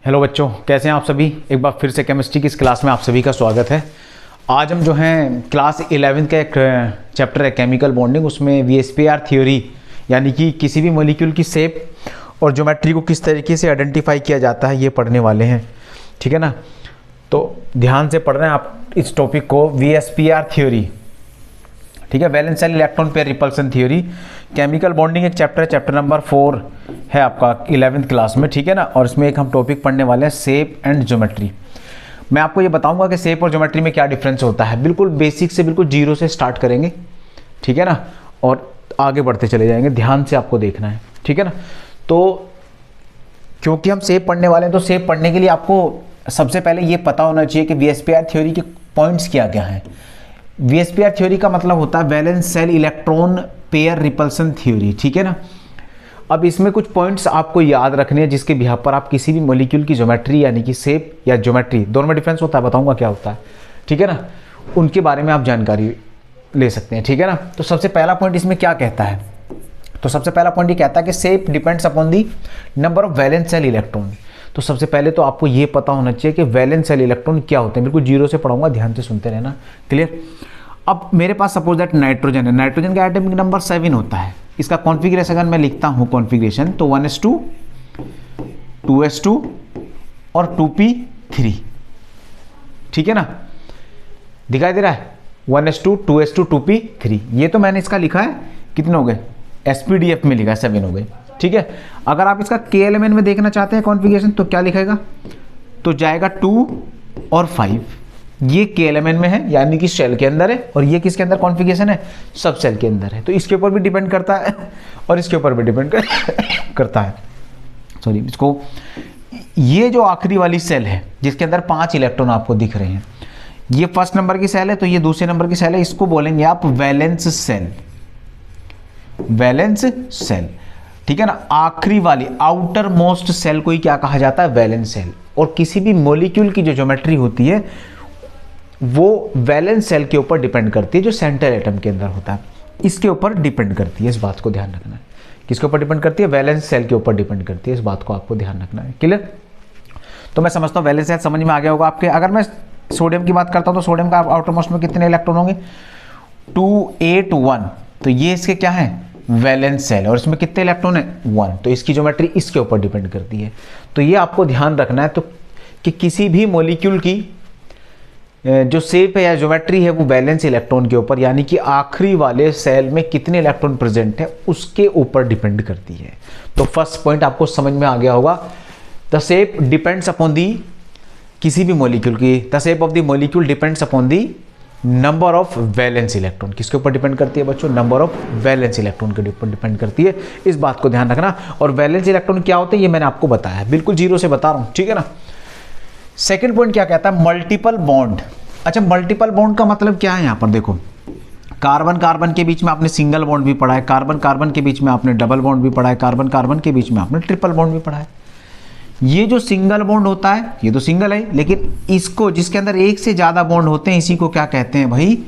Hello बच्चों, कैसे हैं आप सभी। एक बार फिर से केमिस्ट्री की इस क्लास में आप सभी का स्वागत है। आज हम जो हैं क्लास 11 का एक चैप्टर है केमिकल बॉन्डिंग, उसमें VSPR थ्योरी यानी कि किसी भी मॉलिक्यूल की शेप और ज्योमेट्री को किस तरीके से आइडेंटिफाई किया जाता है ये पढ़ने वाले हैं, ठीक है ना। तो ध्यान से पढ़ रहे हैं आप इस टॉपिक को, VSPR थ्योरी, ठीक है, valence shell electron pair repulsion theory. Chemical bonding एक चैप्टर है, चैप्टर नंबर 4 है आपका 11th क्लास में, ठीक है ना। और इसमें एक हम टॉपिक पढ़ने वाले हैं शेप एंड ज्योमेट्री। मैं आपको ये बताऊंगा कि शेप और ज्योमेट्री में क्या डिफरेंस होता है, बिल्कुल बेसिक से, बिल्कुल जीरो से स्टार्ट करेंगे, ठीक है ना, और आगे बढ़ते चले जाएंगे। ध्यान से आपको देखना है, ठीक है ना। तो क्योंकि हम शेप पढ़ने वाले हैं तो शेप पढ़ने के लिए आपको सबसे पहले ये पता होना चाहिए कि VSPR थ्योरी के पॉइंट्स क्या क्या हैं। VSPR थ्योरी का मतलब होता है valence shell electron pair repulsion theory, ठीक है ना। अब इसमें कुछ पॉइंट्स आपको याद रखने हैं जिसके बिहाफ पर आप किसी भी मॉलिक्यूल की ज्योमेट्री यानी कि शेप या ज्योमेट्री, दोनों में डिफरेंस होता है, बताऊंगा क्या होता है, ठीक है ना, उनके बारे में आप जानकारी ले सकते हैं, ठीक है ना। तो सबसे पहला पॉइंट इसमें क्या कहता है, तो सबसे पहला पॉइंट ये कहता है कि shape depends upon the number of valence shell electron. तो सबसे पहले तो आपको ये पता होना चाहिए कि वैलेंस शेल इलेक्ट्रॉन क्या होते हैं, बिल्कुल जीरो से पढ़ाऊंगा, ध्यान से सुनते रहना, क्लियर। अब मेरे पास सपोज दैट नाइट्रोजन है, नाइट्रोजन का एटॉमिक नंबर 7 होता है। इसका कॉन्फ़िगरेशन अगर मैं लिखता हूँ कॉन्फ़िगरेशन, तो 1s2 2s2 और 2p3, ठीक है ना, दिखाई दे रहा है 1s2 2s2 2p3। ये तो मैंने इसका लिखा है, कितने हो गए, SPDF में लिखा है 7 हो गए, ठीक है। अगर आप इसका KLMN में देखना चाहते हैं कॉन्फ़िगरेशन तो क्या लिखेगा, तो जाएगा 2 और 5। ये KLMN में है यानी कि शेल के अंदर है, और ये किसके अंदर कॉन्फ़िगरेशन है, सब शेल के अंदर है। तो इसके ऊपर भी डिपेंड करता है और इसके ऊपर भी डिपेंड करता है, सॉरी इसको। ये जो आखिरी वाली सेल है जिसके अंदर 5 इलेक्ट्रॉन आपको दिख रहे हैं, ये फर्स्ट नंबर की सेल है, तो ये दूसरे नंबर की सेल है, इसको बोलेंगे आप वैलेंस सेल, वैलेंस सेल, ठीक है ना। आखिरी वाली आउटर मोस्ट सेल को ही क्या कहा जाता है, वैलेंस सेल। और किसी भी मॉलिक्यूल की जो ज्योमेट्री होती है वो वैलेंस सेल के ऊपर डिपेंड करती है, जो सेंटर एटम के अंदर होता है, इसके ऊपर डिपेंड करती है। इस बात को ध्यान रखना है, किसके ऊपर डिपेंड करती है, वैलेंस सेल के ऊपर डिपेंड करती है, इस बात को आपको ध्यान रखना है, क्लियर। तो मैं समझता हूँ वैलेंस सेल समझ में आ गया होगा आपके। अगर मैं सोडियम की बात करता हूँ तो सोडियम का आउटर मोस्ट में कितने इलेक्ट्रॉन होंगे, 2 8 1, तो ये इसके क्या है, वैलेंस सेल, और इसमें कितने इलेक्ट्रॉन है, 1, तो इसकी ज्योमेट्री इसके ऊपर डिपेंड करती है। तो ये आपको ध्यान रखना है, तो कि किसी भी मॉलिक्यूल की जो शेप है या ज्योमेट्री है वो वैलेंस इलेक्ट्रॉन के ऊपर यानी कि आखिरी वाले सेल में कितने इलेक्ट्रॉन प्रेजेंट है उसके ऊपर डिपेंड करती है। तो फर्स्ट पॉइंट आपको समझ में आ गया होगा, द शेप डिपेंड्स अपॉन दी, किसी भी मॉलिक्यूल की, the shape of the molecule depends upon the number of valence electron. किसके ऊपर डिपेंड करती है बच्चों, नंबर ऑफ वैलेंस इलेक्ट्रॉन के ऊपर डिपेंड करती है, इस बात को ध्यान रखना। और वैलेंस इलेक्ट्रॉन क्या होते हैं ये मैंने आपको बताया है, बिल्कुल जीरो से बता रहा हूँ, ठीक है ना। सेकेंड पॉइंट क्या कहता है, मल्टीपल बॉन्ड। अच्छा, मल्टीपल बॉन्ड का मतलब क्या है, यहाँ पर देखो, कार्बन कार्बन के बीच में आपने सिंगल बॉन्ड भी पढ़ा है, कार्बन कार्बन के बीच में आपने डबल बॉन्ड भी पढ़ा है, कार्बन कार्बन के बीच में आपने ट्रिपल बॉन्ड भी पढ़ा है। ये जो सिंगल बॉन्ड होता है ये तो सिंगल है, लेकिन इसको जिसके अंदर एक से ज़्यादा बॉन्ड होते हैं इसी को क्या कहते हैं भाई,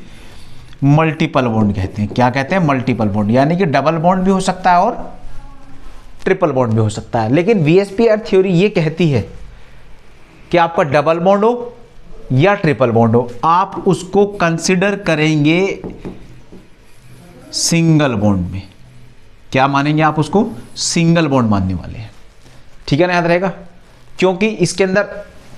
मल्टीपल बॉन्ड कहते हैं। क्या कहते हैं, मल्टीपल बॉन्ड, यानी कि डबल बॉन्ड भी हो सकता है और ट्रिपल बॉन्ड भी हो सकता है। लेकिन VSPR थ्योरी ये कहती है कि आपका डबल बॉन्ड हो या ट्रिपल बॉन्ड हो, आप उसको कंसिडर करेंगे सिंगल बॉन्ड में। क्या मानेंगे आप उसको, सिंगल बॉन्ड मानने वाले हैं, ठीक है ना, याद रहेगा। क्योंकि इसके अंदर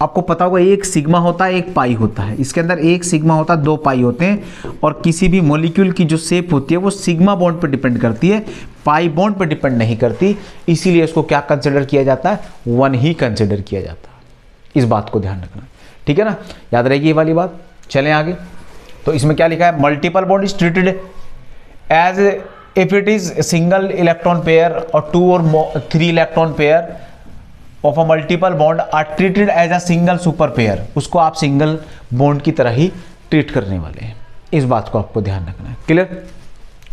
आपको पता होगा एक सिग्मा होता है, एक पाई होता है, इसके अंदर एक सिग्मा होता है, 2 पाई होते हैं। और किसी भी मॉलिक्यूल की जो शेप होती है वो सिग्मा बॉन्ड पर डिपेंड करती है, पाई बॉन्ड पर डिपेंड नहीं करती, इसीलिए इसको क्या कंसिडर किया जाता है, 1 ही कंसिडर किया जाता है। इस बात को ध्यान रखना, ठीक है ना, याद रहेगी ये वाली बात। चलें आगे, तो इसमें क्या लिखा है, multiple bond is treated as if it is single electron pair और 2 और 3 electron pair of a multiple bond are treated as a single super pair. उसको आप सिंगल बॉन्ड की तरह ही ट्रीट करने वाले हैं, इस बात को आपको ध्यान रखना है, क्लियर।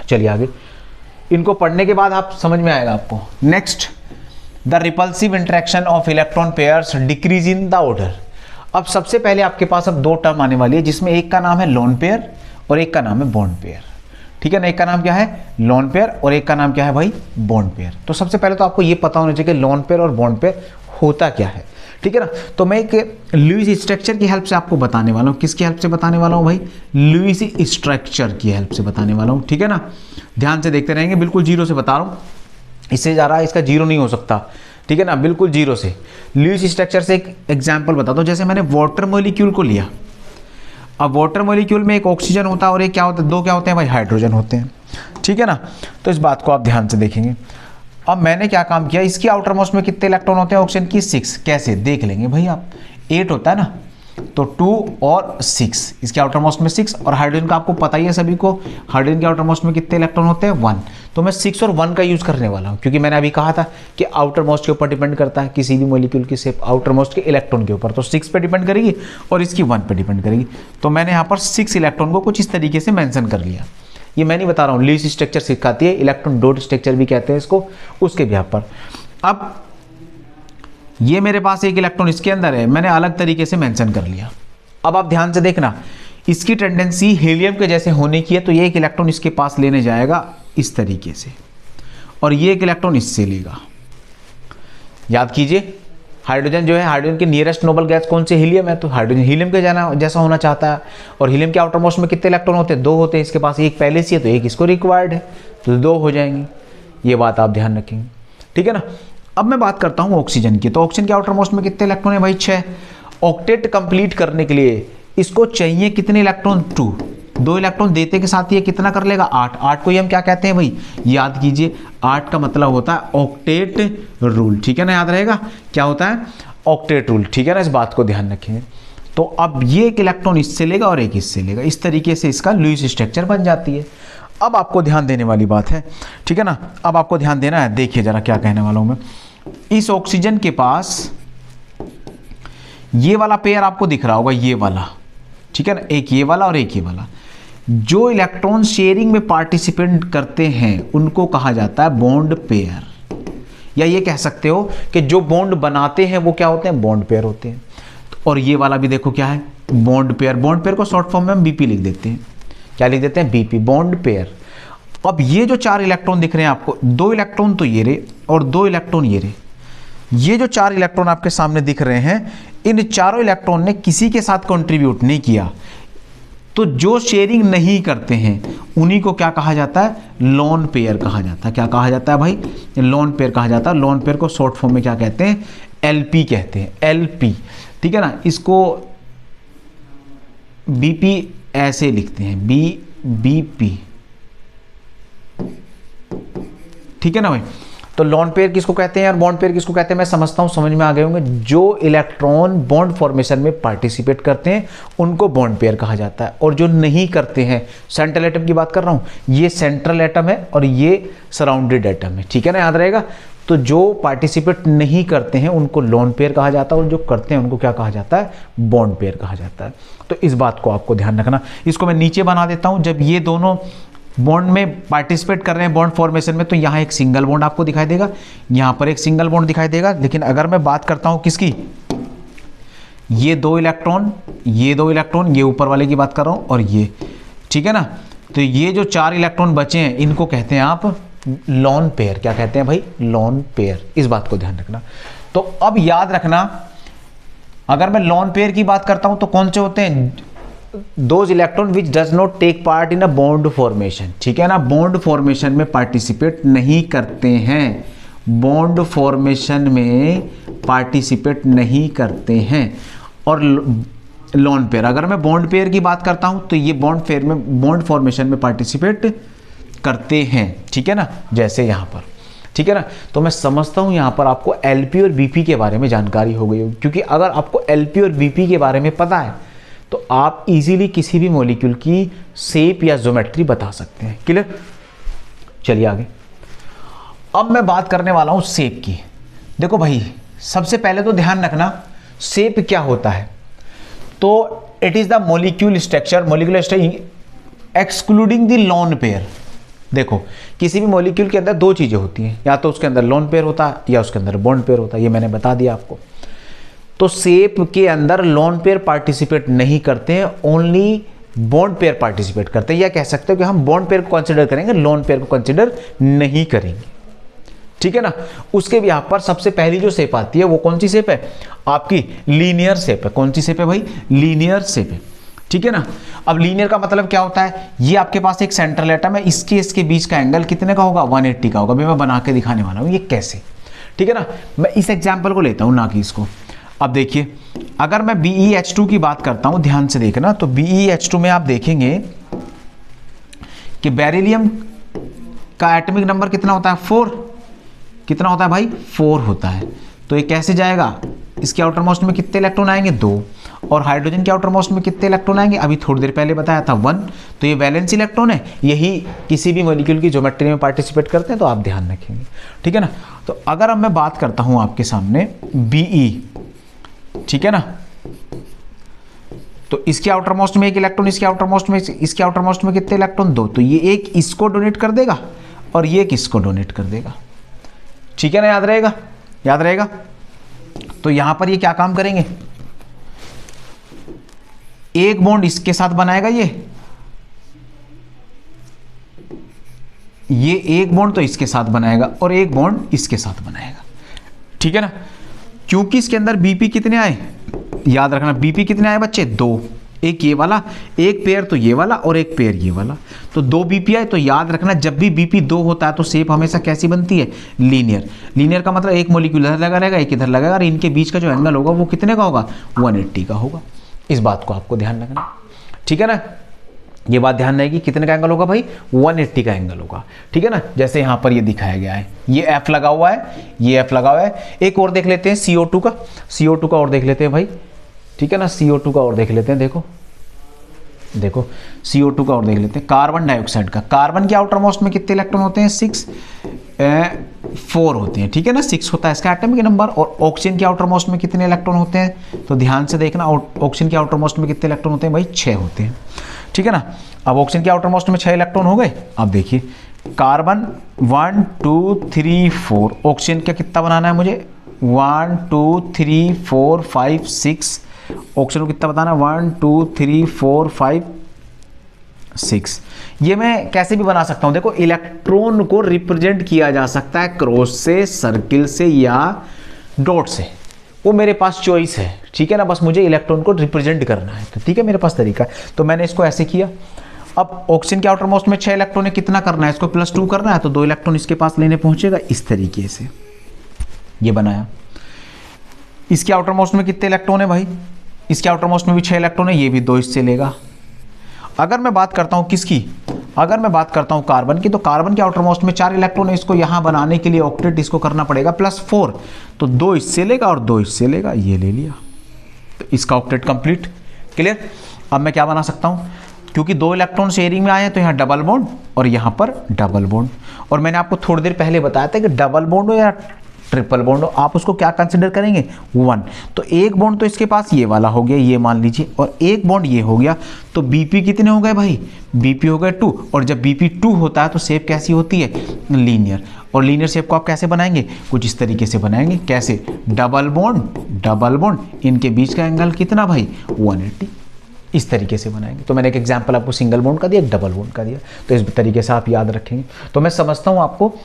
चलिए आगे, इनको पढ़ने के बाद आप समझ में आएगा आपको। Next, the repulsive interaction of electron pairs decrease in the order. अब सबसे पहले आपके पास अब 2 टर्म आने वाली है, जिसमें एक का नाम है लोन पेयर और एक का नाम है बॉन्ड पेयर, ठीक है ना। एक का नाम क्या है, लोन पेयर, और एक का नाम क्या है भाई, बॉन्ड पेयर। तो सबसे पहले तो आपको ये पता होना चाहिए कि लोन पेयर और बॉन्ड पेयर होता क्या है, ठीक है ना। तो मैं एक लुईस स्ट्रक्चर की हेल्प से आपको बताने वाला हूँ। किसकी हेल्प से बताने वाला हूँ भाई? लुईस स्ट्रक्चर की हेल्प से बताने वाला हूँ, ठीक है ना। ध्यान से देखते रहेंगे, बिल्कुल जीरो से बता रहा हूँ, इससे ज़्यादा इसका जीरो नहीं हो सकता, ठीक है ना, बिल्कुल जीरो से। लुईस स्ट्रक्चर से एक एग्जाम्पल बताता हूँ। जैसे मैंने वाटर मॉलिक्यूल को लिया, अब वाटर मॉलिक्यूल में एक ऑक्सीजन होता है और एक क्या होता है, दो क्या होते हैं भाई, हाइड्रोजन होते हैं, ठीक है ना। तो इस बात को आप ध्यान से देखेंगे। अब मैंने क्या काम किया, इसकी आउटर मोस्ट में कितने इलेक्ट्रॉन होते हैं ऑक्सीजन की? 6। कैसे देख लेंगे भाई आप, 8 होता है ना, तो 2 और 6, इसके आउटर मोस्ट में 6, और हाइड्रोजन का आपको पता ही है सभी को, हाइड्रोजन के आउटर मोस्ट में कितने इलेक्ट्रॉन होते हैं? 1। तो मैं 6 और 1 का यूज करने वाला हूँ, क्योंकि मैंने अभी कहा था कि आउटर मोस्ट के ऊपर डिपेंड करता है किसी भी मॉलिक्यूल की शेप आउटर मोस्ट के इलेक्ट्रॉन के ऊपर, तो 6 पे डिपेंड करेगी और इसकी 1 पे डिपेंड करेगी। तो मैंने यहाँ पर 6 इलेक्ट्रॉन को कुछ इस तरीके से मेंशन कर लिया। ये मैं नहीं बता रहा हूँ, लुईस स्ट्रक्चर सिखाती है, इलेक्ट्रॉन डॉट स्ट्रक्चर भी कहते हैं इसको, उसके बिहाफ पर। अब ये मेरे पास एक इलेक्ट्रॉन इसके अंदर है, मैंने अलग तरीके से मेंशन कर लिया। अब आप ध्यान से देखना, इसकी टेंडेंसी हीलियम के जैसे होने की है, तो ये एक इलेक्ट्रॉन इसके पास लेने जाएगा इस तरीके से, और ये एक इलेक्ट्रॉन इससे लेगा। याद कीजिए, हाइड्रोजन जो है, हाइड्रोजन के नियरेस्ट नोबल गैस कौन से? हीलियम है, तो हाइड्रोजन हीलियम के जैसा होना चाहता है। और हीलियम के आउटर मोस्ट में कितने इलेक्ट्रॉन होते हैं? 2 होते हैं, इसके पास एक पहले से है तो एक इसको रिक्वायर्ड है, तो 2 हो जाएंगे। ये बात आप ध्यान रखेंगे, ठीक है ना। अब मैं बात करता हूँ ऑक्सीजन की। तो ऑक्सीजन के आउटर मोस्ट में कितने इलेक्ट्रॉन है भाई? 6। ऑक्टेट कंप्लीट करने के लिए इसको चाहिए कितने इलेक्ट्रॉन? 2। 2 इलेक्ट्रॉन देते के साथ ये कितना कर लेगा? 8। 8 को ही हम क्या कहते हैं भाई? याद कीजिए, 8 का मतलब होता है ऑक्टेट रूल, ठीक है ना, याद रहेगा क्या होता है? ऑक्टेट रूल, ठीक है ना, इस बात को ध्यान रखेंगे। तो अब ये एक इलेक्ट्रॉन इससे लेगा और एक इससे लेगा, इस तरीके से इसका लुईस स्ट्रक्चर बन जाती है। अब आपको ध्यान देने वाली बात है, ठीक है ना, अब आपको ध्यान देना है। देखिए जरा क्या कहने वाला हूं मैं। इस ऑक्सीजन के पास ये वाला पेयर आपको दिख रहा होगा, ये वाला, ठीक है ना, एक ये वाला और एक ये वाला। जो इलेक्ट्रॉन शेयरिंग में पार्टिसिपेट करते हैं उनको कहा जाता है बॉन्ड पेयर, या ये कह सकते हो कि जो बॉन्ड बनाते हैं वो क्या होते हैं? बॉन्ड पेयर होते हैं। और ये वाला भी देखो क्या है? Bond pair. बॉन्ड पेयर को शॉर्ट फॉर्म में हम बीपी लिख देते हैं। क्या लिख देते हैं? BP, bond pair. अब ये जो 4 इलेक्ट्रॉन दिख रहे हैं आपको, 2 इलेक्ट्रॉन तो ये रहे और 2 इलेक्ट्रॉन ये रहे। ये जो 4 इलेक्ट्रॉन आपके सामने दिख रहे हैं, इन चारों इलेक्ट्रॉन ने किसी के साथ कंट्रीब्यूट नहीं किया। तो जो शेयरिंग नहीं करते हैं उन्हीं को क्या कहा जाता है? लोन पेयर कहा जाता है। क्या कहा जाता है भाई? लोन पेयर कहा जाता है। लोन पेयर को शॉर्ट फॉर्म में क्या कहते हैं? एलपी कहते हैं, एलपी, ठीक है ना। इसको बीपी ऐसे लिखते हैं, बीपी, ठीक है ना भाई। तो लॉन पेयर किसको कहते हैं और बॉन्ड पेयर किसको कहते हैं? मैं समझता हूं समझ में आ गए होंगे। जो इलेक्ट्रॉन बॉन्ड फॉर्मेशन में पार्टिसिपेट करते हैं उनको बॉन्ड पेयर कहा जाता है, और जो नहीं करते हैं, सेंट्रल एटम की बात कर रहा हूं, ये सेंट्रल एटम है और ये सराउंडेड एटम है, ठीक है ना, याद रहेगा। तो जो पार्टिसिपेट नहीं करते हैं उनको लोन पेयर कहा जाता है, और जो करते हैं उनको क्या कहा जाता है? बॉन्ड पेयर कहा जाता है। तो इस बात को आपको ध्यान रखना। इसको मैं नीचे बना देता हूं। जब ये दोनों बॉन्ड में पार्टिसिपेट कर रहे हैं बॉन्ड फॉर्मेशन में, तो यहाँ एक सिंगल बॉन्ड आपको दिखाई देगा, यहाँ पर एक सिंगल बॉन्ड दिखाई देगा। लेकिन अगर मैं बात करता हूँ किसकी, ये 2 इलेक्ट्रॉन, ये 2 इलेक्ट्रॉन, ये ऊपर वाले की बात कर रहा हूँ, और ये, ठीक है ना। तो ये जो 4 इलेक्ट्रॉन बचे हैं इनको कहते हैं आप लोन पेयर। क्या कहते हैं भाई? Lone pair. इस बात को ध्यान रखना। तो अब याद रखना, अगर मैं लोन पेयर की बात करता हूं तो कौन से होते हैं? Those electron which does not take part in a bond formation, ठीक है ना, बॉन्ड फॉर्मेशन में पार्टिसिपेट नहीं करते हैं, बॉन्ड फॉर्मेशन में पार्टिसिपेट नहीं करते हैं। और लोन पेयर, अगर मैं बॉन्ड पेयर की बात करता हूं तो ये बॉन्ड फॉर्मेशन में पार्टिसिपेट करते हैं, ठीक है ना, जैसे यहां पर, ठीक है ना। तो मैं समझता हूं यहां पर आपको एलपी और बीपी के बारे में जानकारी हो गई होगी, क्योंकि अगर आपको एलपी और बीपी के बारे में पता है तो आप इजीली किसी भी मॉलिक्यूल की शेप या ज्योमेट्री बता सकते हैं। क्लियर? चलिए आगे। अब मैं बात करने वाला हूं शेप की। देखो भाई, सबसे पहले तो ध्यान रखना शेप क्या होता है। तो it is the molecule structure excluding the lone pair. देखो, किसी भी मॉलिक्यूल के अंदर 2 चीजें होती हैं, या तो उसके अंदर लोन पेयर होता है या उसके अंदर बॉन्ड पेयर होता है। ये मैंने बता दिया आपको। तो शेप के अंदर लोन पेयर पार्टिसिपेट नहीं करते हैं, ओनली बॉन्ड पेयर पार्टिसिपेट करते हैं। या कह सकते हो कि हम बॉन्ड पेयर को कंसिडर करेंगे, लोन पेयर को कंसिडर नहीं करेंगे। ठीक है ना। उसके भी यहाँ पर सबसे पहली जो शेप आती है वो कौन सी शेप है, आपकी लीनियर शेप है। कौन सी शेप है भाई, लीनियर शेप है, ठीक है ना। अब लीनियर का मतलब क्या होता है, ये आपके पास एक सेंट्रल एटम है, इसके बीच का एंगल कितने का होगा, 180 का होगा। अभी मैं बना के दिखाने वाला हूँ ये कैसे, ठीक है ना। मैं इस एग्जाम्पल को लेता हूँ, ना कि इसको। अब देखिए, अगर मैं BeH2 की बात करता हूँ, ध्यान से देखना, तो BeH2 में आप देखेंगे कि बेरिलियम का एटॉमिक नंबर कितना होता है, 4। कितना होता है भाई, 4 होता है। तो ये कैसे जाएगा, इसके आउटर मोस्ट में कितने इलेक्ट्रॉन आएंगे, 2। और हाइड्रोजन के आउटर मोस्ट में कितने इलेक्ट्रॉन आएंगे, अभी थोड़ी देर पहले बताया था 1। तो ये वैलेंस इलेक्ट्रॉन है, यही किसी भी मॉलिक्यूल की ज्योमेट्री में पार्टिसिपेट करते हैं, तो आप ध्यान रखेंगे, ठीक है ना। तो अगर अब मैं बात करता हूं आपके सामने Be, ठीक है ना, तो इसके आउटर मोस्ट में एक इलेक्ट्रॉन, इसके आउटर मोस्ट में कितने इलेक्ट्रॉन, 2। तो ये एक इसको डोनेट कर देगा और ये एक इसको डोनेट कर देगा, ठीक है ना। याद रहेगा, याद रहेगा। तो यहां पर ये क्या काम करेंगे, एक बॉन्ड इसके साथ बनाएगा, ये एक बॉन्ड तो इसके साथ बनाएगा और एक बॉन्ड इसके साथ बनाएगा, ठीक है ना। क्योंकि इसके अंदर Bp कितने आए, याद रखना, Bp कितने आए बच्चे, 2। एक ये वाला, एक पेयर तो ये वाला और एक पेयर ये वाला, तो 2 Bp आए। तो याद रखना, जब भी Bp 2 होता है तो शेप हमेशा कैसी बनती है, लीनियर। लीनियर का मतलब एक मॉलिक्यूल इधर लगा रहेगा, एक इधर लगेगा, और इनके बीच का जो एंगल होगा वो कितने का होगा, 180 का होगा। इस बात को आपको ध्यान रखना, ठीक है ना। ये बात ध्यान रहेगी, कितने का एंगल होगा भाई, 180 का एंगल होगा, ठीक है ना। जैसे यहाँ पर ये दिखाया गया है, ये F लगा हुआ है, ये F लगा हुआ है। एक और देख लेते हैं CO2 का, CO2 का और देख लेते हैं भाई, ठीक है ना। CO2 का और देख लेते हैं, देखो देखो CO2 का और देख लेते हैं। कार्बन डाइऑक्साइड का, कार्बन के आउटर मोस्ट में कितने इलेक्ट्रॉन होते हैं, 4 होते हैं, ठीक है ना। 6 होता है इसका एटॉमिक नंबर। और ऑक्सीजन के आउटर मोस्ट में कितने इलेक्ट्रॉन होते हैं, तो ध्यान से देखना, ऑक्सीजन के आउटर मोस्ट में कितने इलेक्ट्रॉन होते हैं भाई, 6 होते हैं, ठीक है ना। अब ऑक्सीजन के आउटर मोस्ट में 6 इलेक्ट्रॉन हो गए। अब देखिए, कार्बन 1 2 3 4, ऑक्सीजन का कितना बनाना है मुझे, 1 2 3 4 5 6, ऑक्सीजन को कितना बताना, 1 2 3 4 5 6। ये मैं कैसे भी बना सकता हूं, देखो, इलेक्ट्रॉन को रिप्रेजेंट किया जा सकता है क्रॉस से, सर्किल से या डॉट से, वो मेरे पास चॉइस है, ठीक है ना। बस मुझे इलेक्ट्रॉन को रिप्रेजेंट करना है, तो ठीक है, मेरे पास तरीका है। तो मैंने इसको ऐसे किया। अब ऑक्सीजन के आउटर मोस्ट में 6 इलेक्ट्रॉन है, कितना करना है, इसको +2 करना है, तो 2 इलेक्ट्रॉन इसके पास लेने पहुंचेगा, इस तरीके से ये बनाया। इसके आउटर मोस्ट में कितने इलेक्ट्रॉन है भाई, इसके आउटर मोस्ट में भी 6 इलेक्ट्रॉन है, ये भी 2 इससे लेगा। अगर मैं बात करता हूँ किसकी, अगर मैं बात करता हूँ कार्बन की, तो कार्बन के आउटर मोस्ट में 4 इलेक्ट्रॉन है, इसको यहाँ बनाने के लिए ऑक्टेट इसको करना पड़ेगा +4, तो 2 इससे लेगा और 2 इससे लेगा, ये ले लिया, तो इसका ऑक्टेट कंप्लीट, क्लियर। अब मैं क्या बना सकता हूँ, क्योंकि 2 इलेक्ट्रॉन शेयरिंग में आए हैं, तो यहाँ डबल बॉन्ड और यहाँ पर डबल बॉन्ड। और मैंने आपको थोड़ी देर पहले बताया था कि डबल बॉन्ड हो या ट्रिपल बॉन्ड हो, आप उसको क्या कंसिडर करेंगे, 1। तो एक बॉन्ड तो इसके पास ये वाला हो गया, ये मान लीजिए, और एक बॉन्ड ये हो गया, तो Bp कितने हो गए भाई, Bp हो गए 2। और जब Bp 2 होता है तो शेप कैसी होती है, लीनियर। और लीनियर शेप को आप कैसे बनाएंगे, कुछ इस तरीके से बनाएंगे, कैसे, डबल बॉन्ड, इनके बीच का एंगल कितना भाई, 180, इस तरीके से बनाएंगे। तो मैंने एक एग्जांपल आपको सिंगल बॉन्ड का दिया, एक डबल बॉन्ड का दिया, तो इस तरीके से आप याद रखेंगे। तो मैं समझता हूँ आपको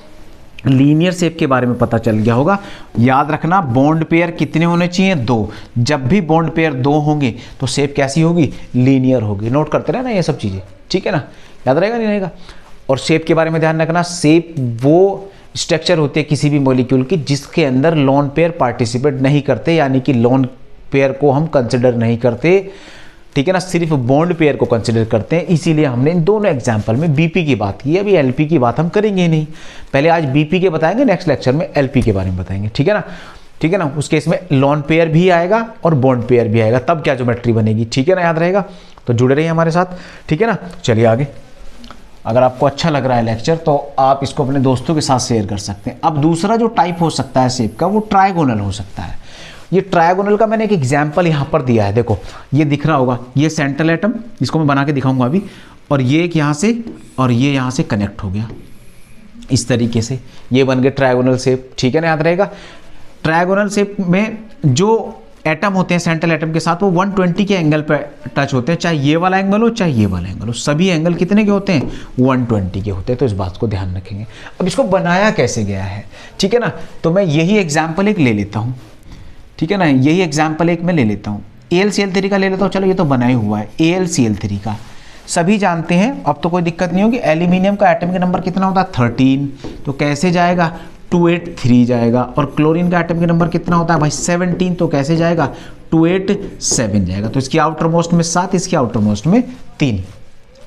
लीनियर शेप के बारे में पता चल गया होगा। याद रखना, बॉन्ड पेयर कितने होने चाहिए, 2। जब भी बॉन्ड पेयर 2 होंगे तो शेप कैसी होगी, लीनियर होगी। नोट करते रहना ये सब चीज़ें, ठीक है ना, याद रहेगा नहीं रहेगा। और शेप के बारे में ध्यान रखना, शेप वो स्ट्रक्चर होती है किसी भी मॉलिक्यूल की जिसके अंदर लोन पेयर पार्टिसिपेट नहीं करते, यानी कि लोन पेयर को हम कंसिडर नहीं करते, ठीक है ना, सिर्फ बॉन्ड पेयर को कंसिडर करते हैं। इसीलिए हमने इन दोनों एग्जाम्पल में Bp की बात की, अभी Lp की बात हम करेंगे ही नहीं। पहले आज Bp के बताएंगे, नेक्स्ट लेक्चर में Lp के बारे में बताएंगे, ठीक है ना, ठीक है ना। उस केस में लोन पेयर भी आएगा और बॉन्ड पेयर भी आएगा, तब क्या ज्योमेट्री बनेगी, ठीक है ना, याद रहेगा। तो जुड़े रहिए हमारे साथ, ठीक है ना। चलिए आगे। अगर आपको अच्छा लग रहा है लेक्चर तो आप इसको अपने दोस्तों के साथ शेयर कर सकते हैं। अब दूसरा जो टाइप हो सकता है शेप का, वो ट्रायगोनल हो सकता है। ये ट्रायगोनल का मैंने एक एग्जाम्पल यहाँ पर दिया है, देखो ये दिख रहा होगा, ये सेंट्रल एटम, इसको मैं बना के दिखाऊंगा अभी, और ये एक यहाँ से और ये यहाँ से कनेक्ट हो गया, इस तरीके से ये बन गए ट्रायगोनल शेप, ठीक है ना, याद रहेगा। ट्रायगोनल शेप में जो एटम होते हैं सेंट्रल एटम के साथ, वो 120 के एंगल पे टच होते हैं, चाहे ये वाला एंगल हो चाहे ये वाला एंगल हो, सभी एंगल कितने के होते हैं 120 के होते हैं। तो इस बात को ध्यान रखेंगे। अब इसको बनाया कैसे गया है, ठीक है ना, तो मैं यही एग्जाम्पल एक ले लेता हूँ, ठीक है ना, यही एग्जाम्पल एक मैं ले लेता हूँ, AlCl3 का ले लेता हूँ। चलो ये तो बना ही हुआ है AlCl3 का, सभी जानते हैं, अब तो कोई दिक्कत नहीं होगी। एल्यूमिनियम का एटॉमिक नंबर कितना होता है 13, तो कैसे जाएगा 283 जाएगा। और क्लोरीन का एटॉमिक नंबर कितना होता है भाई 17, तो कैसे जाएगा 287 जाएगा। तो इसकी आउटर मोस्ट में 7, इसकी आउटर मोस्ट में 3।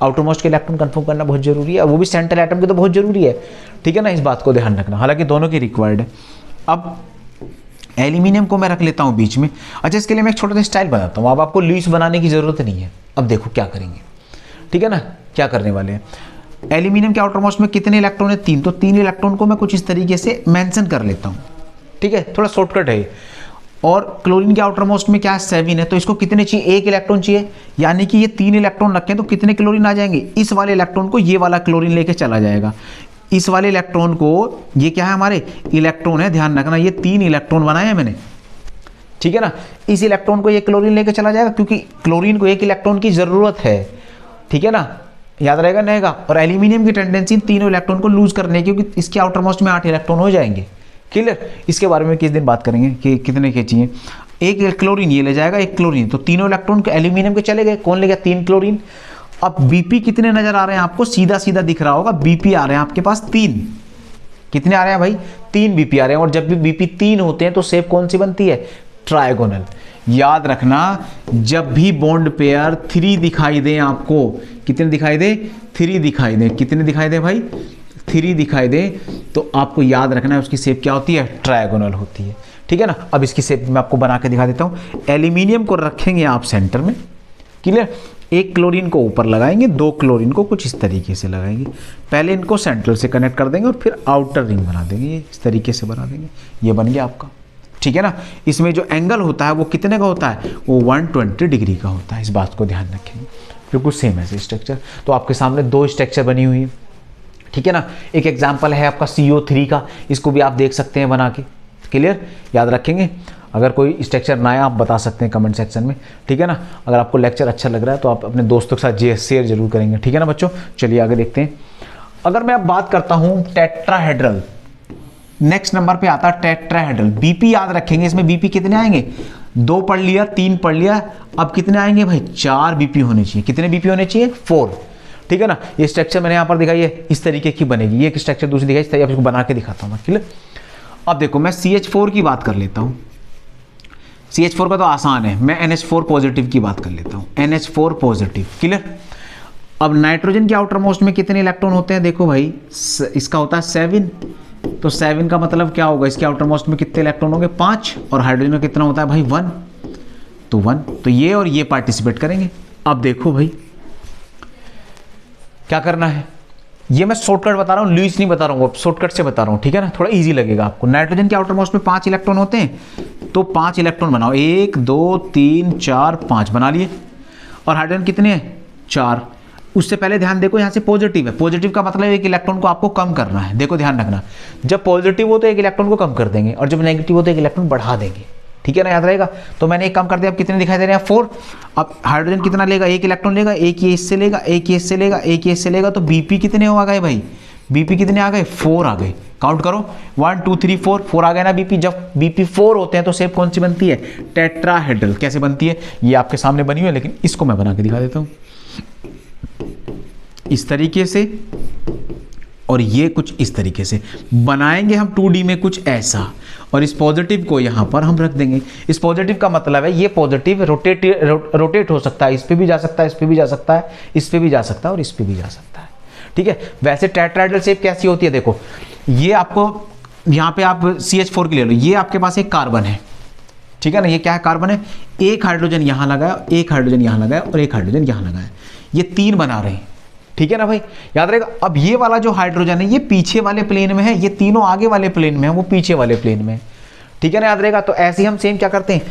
आउटर मोस्ट के इलेक्ट्रॉन कंफर्म करना बहुत जरूरी है, वो भी सेंट्रल एटम के तो बहुत जरूरी है, ठीक है ना, इस बात को ध्यान रखना, हालांकि दोनों की रिक्वायर्ड है। अब एल्यूमिनियम को मैं रख लेता हूँ बीच में। अच्छा, इसके लिए मैं एक छोटा सा स्टाइल बताता हूँ, अब आपको लुईस बनाने की जरूरत नहीं है। अब देखो क्या करेंगे, ठीक है ना, क्या करने वाले हैं। एल्यूमिनियम के आउटर मोस्ट में कितने इलेक्ट्रॉन है 3, तो 3 इलेक्ट्रॉन को मैं कुछ इस तरीके से मेंशन कर लेता हूँ, ठीक है, थोड़ा शॉर्टकट है। और क्लोरीन के आउटर मोस्ट में क्या है 7 है, तो इसको कितने चाहिए 1 इलेक्ट्रॉन चाहिए, यानी कि ये 3 इलेक्ट्रॉन रखें तो कितने क्लोरीन आ जाएंगे, इस वाले इलेक्ट्रॉन को ये वाला क्लोरीन लेके चला जाएगा। इस वाले इलेक्ट्रॉन को, ये क्या है हमारे इलेक्ट्रॉन है, ध्यान रखना, ये 3 इलेक्ट्रॉन बनाए हैं मैंने, ठीक है ना, इस इलेक्ट्रॉन को ये क्लोरीन लेके चला जाएगा, क्योंकि क्लोरीन को 1 इलेक्ट्रॉन की जरूरत है, ठीक है ना, याद रहेगा रहेगा। और एल्यूमिनियम की टेंडेंसी तीनों इलेक्ट्रॉन को लूज करने की, क्योंकि इसके आउटर मोस्ट में 8 इलेक्ट्रॉन हो जाएंगे। क्लियर, इसके बारे में किस दिन बात करेंगे कि कितने के चाहिए। 1 क्लोरीन ये ले जाएगा, 1 क्लोरीन, तो तीनों इलेक्ट्रॉन के एल्यूमिनियम के चले गए। कौन ले गया 3 क्लोरीन। अब बीपी कितने नजर आ रहे हैं आपको, सीधा सीधा दिख रहा होगा, बीपी आ रहे हैं आपके पास 3। कितने आ रहे हैं भाई 3 बीपी आ रहे हैं। और जब भी बीपी 3 होते हैं तो शेप कौन सी बनती है, ट्रायगोनल। याद रखना, जब भी बॉन्ड पेयर 3 दिखाई दे आपको, कितने दिखाई दे 3 दिखाई दे, कितने दिखाई दे भाई 3 दिखाई दे, तो आपको याद रखना है उसकी शेप क्या होती है, ट्रायगोनल होती है, ठीक है ना। अब इसकी शेप मैं आपको बना के दिखा देता हूं। एल्यूमिनियम को रखेंगे आप सेंटर में, क्लियर, 1 क्लोरीन को ऊपर लगाएंगे, 2 क्लोरीन को कुछ इस तरीके से लगाएंगे। पहले इनको सेंट्रल से कनेक्ट कर देंगे और फिर आउटर रिंग बना देंगे, ये इस तरीके से बना देंगे, ये बन गया आपका, ठीक है ना। इसमें जो एंगल होता है वो कितने का होता है, वो 120 डिग्री का होता है, इस बात को ध्यान रखेंगे। बिल्कुल सेम है स्ट्रक्चर। तो आपके सामने 2 स्ट्रक्चर बनी हुई है, ठीक है ना। एक एग्जांपल है आपका CO3 का, इसको भी आप देख सकते हैं बना के, क्लियर, याद रखेंगे। अगर कोई स्ट्रक्चर ना है आप बता सकते हैं कमेंट सेक्शन में, ठीक है ना। अगर आपको लेक्चर अच्छा लग रहा है तो आप अपने दोस्तों के साथ शेयर जरूर करेंगे, ठीक है ना बच्चों। चलिए आगे देखते हैं। अगर मैं अब बात करता हूं टेट्राहेड्रल, नेक्स्ट नंबर पे आता है टेट्राहेड्रल। बीपी याद रखेंगे, इसमें बीपी कितने आएंगे, 2 पढ़ लिया, 3 पढ़ लिया, अब कितने आएंगे भाई 4 बीपी होने चाहिए। कितने बीपी होने चाहिए 4, ठीक है ना। ये स्ट्रक्चर मैंने यहाँ पर दिखाई है, इस तरीके की बनेगी। ये एक स्ट्रक्चर दूसरी दिखाई, इस तरीके इसको बना के दिखाता हूँ मैं, क्लियर। अब देखो मैं CH4 की बात कर लेता हूँ। CH4 का तो आसान है, मैं NH4 पॉजिटिव की बात कर लेता हूँ, NH4 पॉजिटिव, क्लियर। अब नाइट्रोजन के आउटर मोस्ट में कितने इलेक्ट्रॉन होते हैं, देखो भाई इसका होता है 7, तो 7 का मतलब क्या होगा, इसके आउटर मोस्ट में कितने इलेक्ट्रॉन होंगे 5, और हाइड्रोजन में कितना होता है भाई 1, तो 1, तो ये और ये पार्टिसिपेट करेंगे। अब देखो भाई क्या करना है, ये मैं शॉर्टकट बता रहा हूँ, लुईस नहीं बता रहा हूँ, शॉर्टकट से बता रहा हूँ, ठीक है ना, थोड़ा इजी लगेगा आपको। नाइट्रोजन के आउटर मोस्ट में 5 इलेक्ट्रॉन होते हैं, तो 5 इलेक्ट्रॉन बनाओ, 1 2 3 4 5 बना लिए। और हाइड्रोजन कितने हैं 4। उससे पहले ध्यान देखो, यहाँ से पॉजिटिव है, पॉजिटिव का मतलब 1 इलेक्ट्रॉन को आपको कम करना है। देखो ध्यान रखना, जब पॉजिटिव हो तो 1 इलेक्ट्रॉन को कम कर देंगे, और जब नेगेटिव हो तो 1 इलेक्ट्रॉन बढ़ा देंगे, ठीक है ना, याद रहेगा। तो मैंने 1 कम कर दिया, अब कितने दिखाई दे रहे हैं 4। अब हाइड्रोजन कितना लेगा, 1 इलेक्ट्रॉन लेगा, 1 ये इससे लेगा, 1 ये इससे लेगा, 1 ये इससे लेगा, तो बीपी कितने हो गए भाई, बीपी कितने आ गए 4 आ गए। काउंट करो 1 2 3 4 आ गए ना बीपी। जब बीपी 4 होते हैं तो शेप कौन सी बनती है, टेट्राहेड्रल। कैसे बनती है ये आपके सामने बनी हुई है, लेकिन इसको मैं बना के दिखा देता हूँ इस तरीके से, और ये कुछ इस तरीके से बनाएंगे हम 2D में कुछ ऐसा। और इस पॉजिटिव को यहाँ पर हम रख देंगे। इस पॉजिटिव का मतलब है ये पॉजिटिव रोटेट हो सकता है, इस पे भी जा सकता है, इस पे भी जा सकता है, इस पे भी जा सकता है, और इस पे भी जा सकता है, ठीक है। वैसे टेट्राहेड्रल शेप कैसी होती है, देखो ये आपको यहाँ पे आप CH4 की ले लो, ये आपके पास एक कार्बन है, ठीक है ना, ये क्या है कार्बन है, 1 हाइड्रोजन यहाँ लगाया, 1 हाइड्रोजन यहाँ लगाया, और 1 हाइड्रोजन यहाँ लगाया, ये 3 बना रहे हैं, ठीक है ना भाई, याद रहेगा। अब ये वाला जो हाइड्रोजन है ये पीछे वाले प्लेन में है, ये तीनों आगे वाले प्लेन में है, वो पीछे वाले प्लेन में है, ठीक है ना, याद रहेगा। तो ऐसे ही हम सेम क्या करते हैं,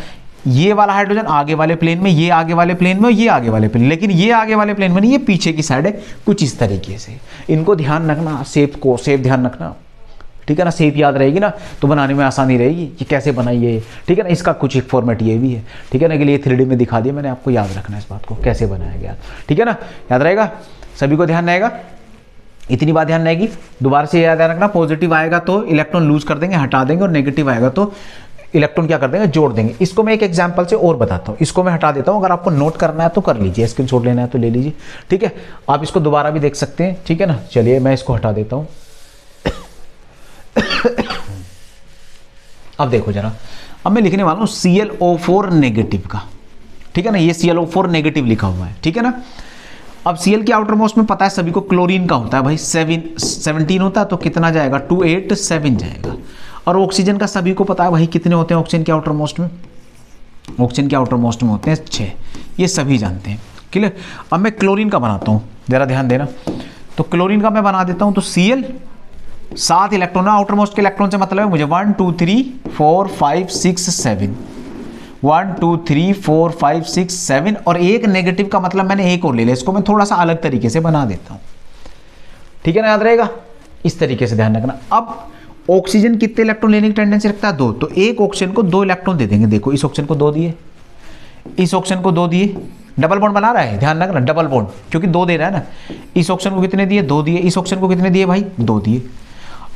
ये वाला हाइड्रोजन आगे वाले प्लेन में, ये आगे वाले प्लेन में, ये आगे वाले प्लेन, लेकिन ये आगे वाले प्लेन में नहीं, ये पीछे की साइड है, कुछ इस तरीके से। इनको ध्यान रखना, शेप ध्यान रखना, ठीक है ना, शेप याद रहेगी ना तो बनाने में आसानी रहेगी कि कैसे बनाइए, ठीक है ना। इसका कुछ एक फॉर्मेट ये भी है, ठीक है ना, कि लिए 3D में दिखा दिया मैंने, आपको याद रखना है इस बात को कैसे बनाया गया, ठीक है ना, याद रहेगा, सभी को ध्यान रहेगा, इतनी बात ध्यान रहेगी। दोबारा से याद रखना, पॉजिटिव आएगा तो इलेक्ट्रॉन लूज कर देंगे, हटा देंगे, और नेगेटिव आएगा तो इलेक्ट्रॉन क्या कर देंगे, जोड़ देंगे। इसको मैं एक एग्जांपल से और बताता हूँ, इसको मैं हटा देता हूँ, अगर आपको नोट करना है तो कर लीजिए, स्क्रीनशॉट लेना है तो ले लीजिए, ठीक है। आप इसको दोबारा भी देख सकते हैं, ठीक है ना। चलिए मैं इसको हटा देता हूँ। अब देखो जरा, अब मैं लिखने वाला हूँ ClO4 नेगेटिव का, ठीक है ना, ये ClO4 नेगेटिव लिखा हुआ है, ठीक है ना। अब Cl के आउटर मोस्ट में पता है सभी को क्लोरीन का होता है भाई 17 होता है, तो कितना जाएगा 287 जाएगा। और ऑक्सीजन का सभी को पता है भाई कितने होते हैं ऑक्सीजन के आउटर मोस्ट में, ऑक्सीजन के आउटर मोस्ट में होते हैं 6, ये सभी जानते हैं, क्लियर। अब मैं क्लोरीन का बनाता हूँ, जरा ध्यान देना। तो क्लोरीन का मैं बना देता हूँ, तो Cl 7 इलेक्ट्रॉन, आउटर मोस्ट के इलेक्ट्रॉन से मतलब है मुझे 1 2 3 4 5 6 7, 1 2 3 4 5 6 7, और एक नेगेटिव का मतलब मैंने एक और ले लिया, इसको मैं थोड़ा सा अलग तरीके से बना देता हूँ, ठीक है ना, याद रहेगा, इस तरीके से ध्यान रखना। अब ऑक्सीजन कितने इलेक्ट्रॉन लेने की टेंडेंसी रखता है, 2, तो एक ऑक्सीजन को 2 इलेक्ट्रॉन दे देंगे। देखो इस ऑक्सीजन को 2 दिए, इस ऑक्सीजन को 2 दिए, डबल बॉन्ड बना रहा है, ध्यान रखना डबल बॉन्ड, क्योंकि 2 दे रहा है ना। इस ऑक्सीजन को कितने दिए, 2 दिए, इस ऑक्सीजन को कितने दिए भाई, 2 दिए।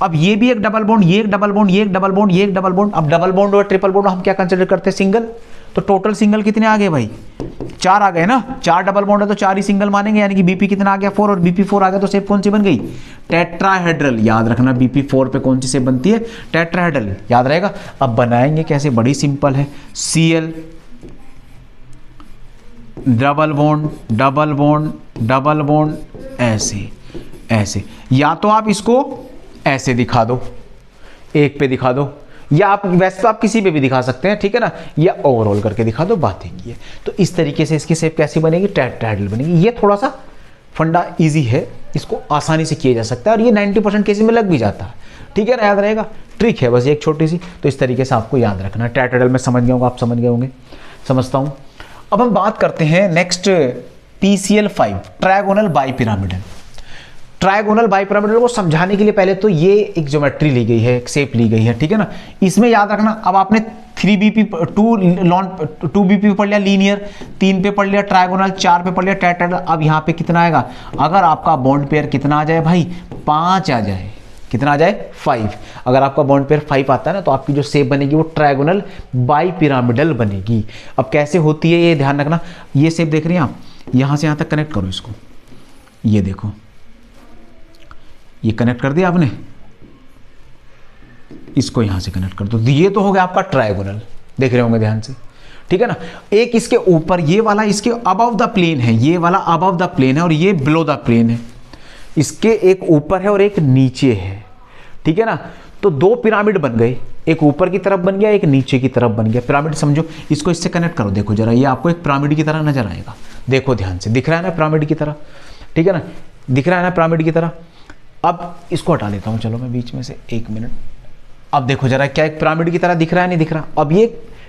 अब ये भी एक डबल बॉन्ड, ये एक डबल बॉन्ड, ये एक डबल बॉन्ड, ये एक डबल बॉन्ड। अब डबल बॉन्ड और ट्रिपल बॉन्ड हम क्या कंसिडर करते हैं, सिंगल। तो टोटल सिंगल कितने आ गए भाई, 4 आ गए ना, 4 डबल बॉन्ड है तो 4 ही सिंगल मानेंगे, यानी कि BP कितना आ गया 4, और BP4 आ गया, तो शेप कौन सी बन गई, टेट्राहेड्रल। याद रखना BP4 पे कौन सी शेप बनती है, टेट्राहेड्रल, याद रहेगा। अब बनाएंगे कैसे, बड़ी सिंपल है, Cl double bond double bond double bond, ऐसे ऐसे, या तो आप इसको ऐसे दिखा दो, एक पे दिखा दो, या आप वैसे तो आप किसी पे भी दिखा सकते हैं, ठीक है ना, या ओवरऑल करके दिखा दो, बात ही है। तो इस तरीके से इसकी शेप कैसी बनेगी, टेट्राहेड्रल बनेगी। ये थोड़ा सा फंडा इजी है, इसको आसानी से किया जा सकता है, और ये 90% केसेस में लग भी जाता है, ठीक है ना, याद रहेगा। ट्रिक है बस एक छोटी सी, तो इस तरीके से आपको याद रखना। टेट्राहेड्रल में समझ गए होंगे, आप समझ गए होंगे, समझता हूँ। अब हम बात करते हैं next PCl5 trigonal bipyramidal. Trigonal bipyramidal को समझाने के लिए पहले तो ये एक ज्योमेट्री ली गई है, एक शेप ली गई है, ठीक है ना। इसमें याद रखना, अब आपने 3BP 2BP पढ़ लिया लीनियर, 3 पे पढ़ लिया ट्रायगोनल, 4 पे पढ़ लिया टेट्राहेड्रल। अब यहाँ पे कितना आएगा, अगर आपका बॉन्ड पेयर कितना आ जाए भाई, 5 आ जाए, कितना आ जाए 5। अगर आपका बॉन्ड पेयर 5 आता है ना, तो आपकी जो शेप बनेगी वो ट्रायगोनल बाइपिरामिडल बनेगी। अब कैसे होती है ये ध्यान रखना, ये शेप देख रहे हैं आप, यहाँ से यहाँ तक कनेक्ट करो इसको, ये देखो, ये कनेक्ट कर दिया आपने, इसको यहां से कनेक्ट कर दो, ये तो हो गया आपका ट्रायगोनल, देख रहे होंगे ध्यान से, ठीक है ना। एक इसके ऊपर, ये वाला इसके अबव द प्लेन है, ये वाला अबव द प्लेन है, और ये बिलो द प्लेन है, इसके एक ऊपर है और एक नीचे है, ठीक है ना। तो 2 पिरामिड बन गए, एक ऊपर की तरफ बन गया, एक नीचे की तरफ बन गया। पिरामिड समझो, इसको इससे कनेक्ट करो, देखो जरा, ये आपको एक पिरामिड की तरह नजर आएगा, देखो ध्यान से, दिख रहा है ना पिरामिड की तरह, ठीक है ना, दिख रहा है ना पिरामिड की तरह। अब इसको हटा लेता हूं, चलो मैं बीच में से, 1 मिनट। अब देखो जरा, क्या एक पिरामिड की तरह दिख रहा है, नहीं दिख रहा। अब ये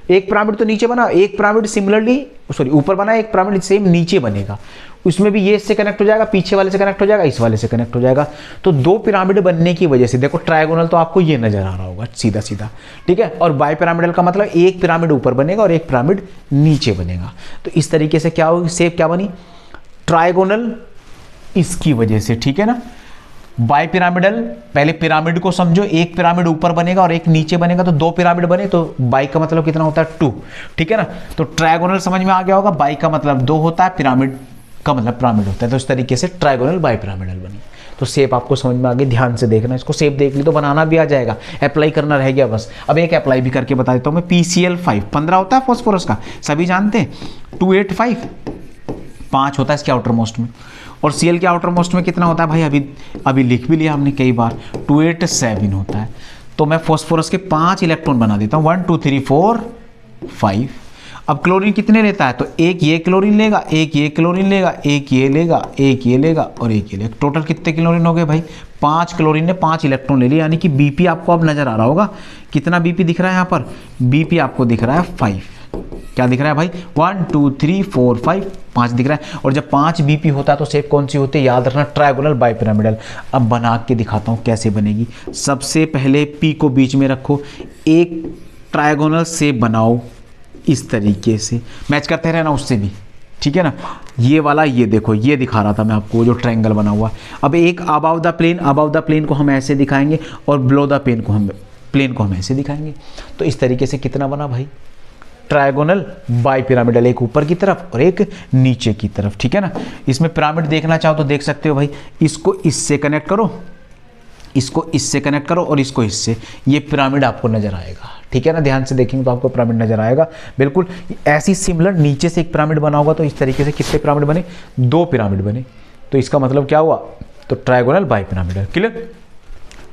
एक पिरामिड तो नीचे बना, एक पिरामिड सिमिलरली सॉरी ऊपर बना, एक पिरामिड सेम नीचे बनेगा, उसमें भी ये इससे कनेक्ट हो जाएगा, पीछे वाले से कनेक्ट हो जाएगा, इस वाले से कनेक्ट हो जाएगा। तो 2 पिरामिड बनने की वजह से देखो, ट्रायगोनल तो आपको ये नजर आ रहा होगा सीधा सीधा, ठीक है। और बाइपिरामिडल का मतलब एक पिरामिड ऊपर बनेगा और एक पिरामिड नीचे बनेगा। तो इस तरीके से क्या होगी, शेप क्या बनी, ट्रायगोनल, इसकी वजह से, ठीक है ना। बाइपिरामिडल, पहले पिरामिड को समझो, एक पिरामिड ऊपर बनेगा और एक नीचे बनेगा, तो 2 पिरामिड बने, तो बाई का मतलब कितना होता है 2, ठीक है ना। तो ट्रायगोनल समझ में आ गया होगा, बाई का मतलब 2 होता है, पिरामिड का मतलब पिरामिड होता है। तो इस तरीके से ट्रायगोनल बाइपिरामिडल बनी। तो शेप आपको समझ में आ गई, ध्यान से देखना, इसको शेप देख ली तो बनाना भी आ जाएगा, अप्लाई करना रह गया बस। अब एक अप्लाई भी करके बता देता हूँ मैं। PCl5 15 होता है फॉस्फोरस का, सभी जानते हैं। 285 5 होता है इसके आउटर मोस्ट में, और Cl के आउटर मोस्ट में कितना होता है भाई, अभी लिख भी लिया हमने कई बार, 287 होता है। तो मैं फॉस्फोरस के 5 इलेक्ट्रॉन बना देता हूँ, 1 2 3 4 5। अब क्लोरीन कितने लेता है, तो एक ये क्लोरीन लेगा, एक ये क्लोरीन लेगा, एक ये लेगा, एक ये लेगा, और एक ये लेगा। टोटल कितने क्लोरीन हो गए भाई, 5 क्लोरीन ने 5 इलेक्ट्रॉन ले लिए, यानी कि BP आपको अब नजर आ रहा होगा, कितना BP दिख रहा है यहाँ पर, BP आपको दिख रहा है 5, क्या दिख रहा है भाई, 1 2 3 4 5, 5 दिख रहा है। और जब 5 बीपी होता है तो शेप कौन सी होती है, याद रखना, ट्रायगोनल बाइपिरामिडल। अब बना के दिखाता हूँ कैसे बनेगी। सबसे पहले पी को बीच में रखो, एक ट्रायगोनल शेप बनाओ इस तरीके से, मैच करते रहना उससे भी, ठीक है ना। ये वाला, ये देखो, ये दिखा रहा था मैं आपको जो ट्रायंगल बना हुआ। अब एक अबाव द प्लेन को हम ऐसे दिखाएंगे और बिलो द प्लेन को हम ऐसे दिखाएंगे। तो इस तरीके से कितना बना भाई, ट्रायगोनल बाइपिरामिडल, एक ऊपर की तरफ और एक नीचे की तरफ, ठीक है ना। इसमें पिरामिड देखना चाहो तो देख सकते हो भाई, इसको इससे कनेक्ट करो, इसको इससे कनेक्ट करो और इसको इससे, ये पिरामिड आपको नजर आएगा, ठीक है ना। ध्यान से देखेंगे तो आपको पिरामिड नजर आएगा। बिल्कुल ऐसी सिमिलर नीचे से एक पिरामिड बना होगा, तो इस तरीके से कितने पिरामिड बने, 2 पिरामिड बने। तो इसका मतलब क्या हुआ, तो ट्रायगोनल बाइपिरामिडल। क्लियर,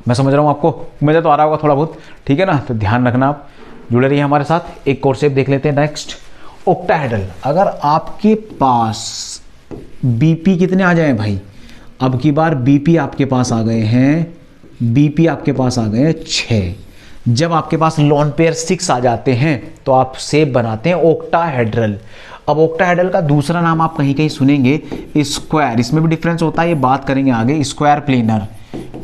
मैं समझ रहा हूँ, आपको मजा तो आ रहा होगा थोड़ा बहुत, ठीक है ना। तो ध्यान रखना, आप जुड़े रहिए हमारे साथ। एक और शेप देख लेते हैं नेक्स्ट, ऑक्टाहेड्रल। अगर आपके पास बीपी कितने आ जाए भाई, अब की बार बीपी आपके पास आ गए हैं, बीपी आपके पास आ गए हैं 6। जब आपके पास लोन पेयर 6 आ जाते हैं तो आप शेप बनाते हैं ऑक्टाहेड्रल। अब ऑक्टाहेड्रल का दूसरा नाम आप कहीं कहीं सुनेंगे स्क्वायर, इसमें भी डिफरेंस होता है, ये बात करेंगे आगे। स्क्वायर प्लेनर,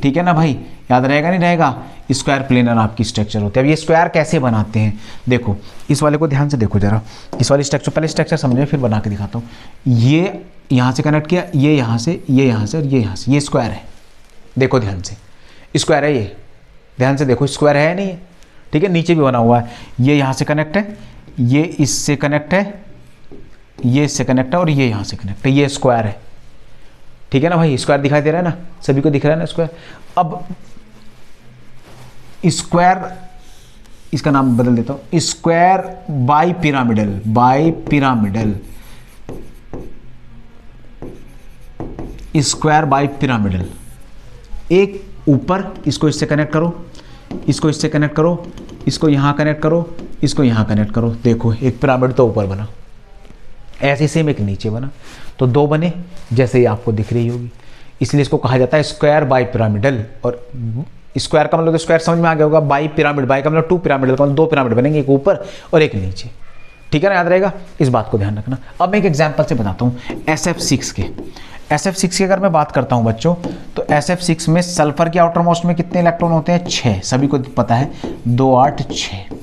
ठीक है ना भाई, याद रहेगा नहीं रहेगा, स्क्वायर प्लेनर आपकी स्ट्रक्चर होती है। अब ये स्क्वायर कैसे बनाते हैं, देखो इस वाले को ध्यान से देखो जरा, इस वाली स्ट्रक्चर, पहले स्ट्रक्चर समझे फिर बना के दिखाता हूँ। ये यहाँ से कनेक्ट किया, ये यहाँ से, ये यहाँ से और ये यहाँ से, ये स्क्वायर है, देखो ध्यान से, स्क्वायर है ये, ध्यान से देखो, स्क्वायर है नहीं, ठीक है। नीचे भी बना हुआ है, ये यहाँ से कनेक्ट है, ये इससे कनेक्ट है, ये इससे कनेक्ट है और ये यहाँ से कनेक्ट है, ये स्क्वायर है, ठीक है ना भाई। स्क्वायर दिखाई दे रहा है ना, सभी को दिख रहा है ना स्क्वायर। अब स्क्वायर, इसका नाम बदल देता हूँ, square bipyramidal, bipyramidal, square bipyramidal. एक ऊपर, इसको इससे कनेक्ट करो, इसको इससे कनेक्ट करो, इसको यहाँ कनेक्ट करो, इसको यहाँ कनेक्ट करो, देखो एक पिरामिड तो ऊपर बना, ऐसे सेम एक नीचे बना, तो 2 बने जैसे ही आपको दिख रही होगी, इसलिए इसको कहा जाता है स्क्वायर बाइपिरामिडल। और स्क्वायर का मतलब तो स्क्वायर समझ में आ गया होगा, बाई पिरामिड, बाई का मतलब 2 पिरामिडल का मतलब 2 पिरामिड बनेंगे, एक ऊपर और एक नीचे, ठीक है ना, याद रहेगा, इस बात को ध्यान रखना। अब मैं एक एग्जाम्पल से बताता हूँ SF6 के। SF6 की अगर मैं बात करता हूँ बच्चों, तो SF6 में सल्फर के आउटर मोस्ट में कितने इलेक्ट्रॉन होते हैं, 6, सभी को पता है, 2 8 6।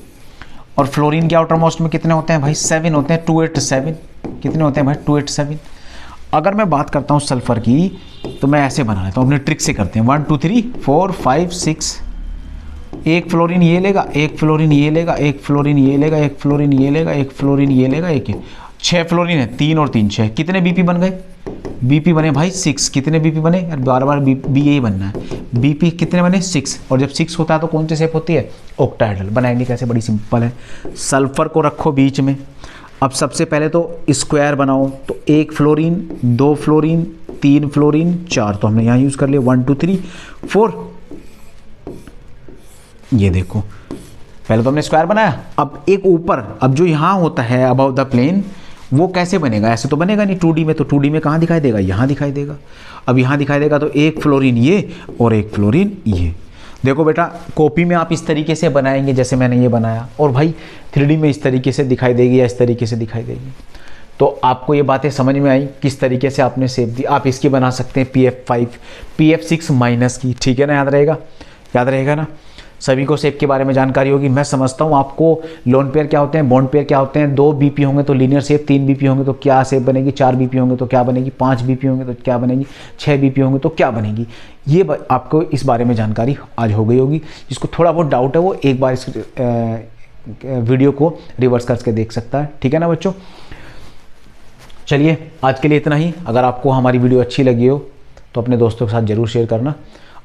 और फ्लोरीन के आउटर मोस्ट में कितने होते हैं भाई, 7 होते हैं, 2 8 7। कितने होते हैं भाई, 2 8 7। अगर मैं बात करता हूँ सल्फर की, तो मैं ऐसे बना लेता हूँ, अपने ट्रिक से करते हैं, 1 2 3 4 5 6। एक फ्लोरीन ये लेगा, एक फ्लोरीन ये लेगा, एक फ्लोरीन ये लेगा, एक फ्लोरीन ये लेगा, एक फ्लोरीन ये लेगा, एक 6 फ्लोरीन है, 3 और 3 6। कितने बीपी बन गए, बीपी बने भाई 6। कितने बीपी बने यार, बार बार बी यही बनना है, बीपी कितने बने 6। और जब 6 होता है तो कौन सी शेप होती है, ऑक्टाहेड्रल। बनाएंगे कैसे, बड़ी सिंपल है, सल्फर को रखो बीच में। अब सबसे पहले तो स्क्वायर बनाओ, तो 1 फ्लोरीन, 2 फ्लोरीन, 3 फ्लोरीन, 4, तो हमने यहाँ यूज़ कर लिया, 1 2 3 4। ये देखो, पहले तो हमने स्क्वायर बनाया। अब एक ऊपर, अब जो यहाँ होता है अबाउट द प्लेन, वो कैसे बनेगा, ऐसे तो बनेगा नहीं 2D में, तो 2D में कहाँ दिखाई देगा, यहाँ दिखाई देगा। अब यहाँ दिखाई देगा तो 1 फ्लोरीन ये और 1 फ्लोरीन ये। देखो बेटा, कॉपी में आप इस तरीके से बनाएंगे जैसे मैंने ये बनाया, और भाई 3D में इस तरीके से दिखाई देगी या इस तरीके से दिखाई देगी। तो आपको ये बातें समझ में आई किस तरीके से आपने शेप दी। आप इसकी बना सकते हैं PF5 PF6 माइनस की, ठीक है ना, याद रहेगा ना। सभी को शेप के बारे में जानकारी होगी। मैं समझता हूँ आपको लोन पेयर क्या होते हैं, बॉन्ड पेयर क्या होते हैं। 2 बीपी होंगे तो लीनियर शेप, 3 बीपी होंगे तो क्या शेप बनेगी, 4 बीपी होंगे तो क्या बनेगी, 5 बीपी होंगे तो क्या बनेगी, 6 बीपी होंगे तो क्या बनेगी। ये आपको इस बारे में जानकारी आज हो गई होगी। जिसको थोड़ा बहुत डाउट है वो एक बार इस वीडियो को रिवर्स करके देख सकता है, ठीक है ना बच्चों। चलिए आज के लिए इतना ही। अगर आपको हमारी वीडियो अच्छी लगी हो तो अपने दोस्तों के साथ ज़रूर शेयर करना।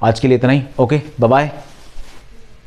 आज के लिए इतना ही, ओके, बाय बाय।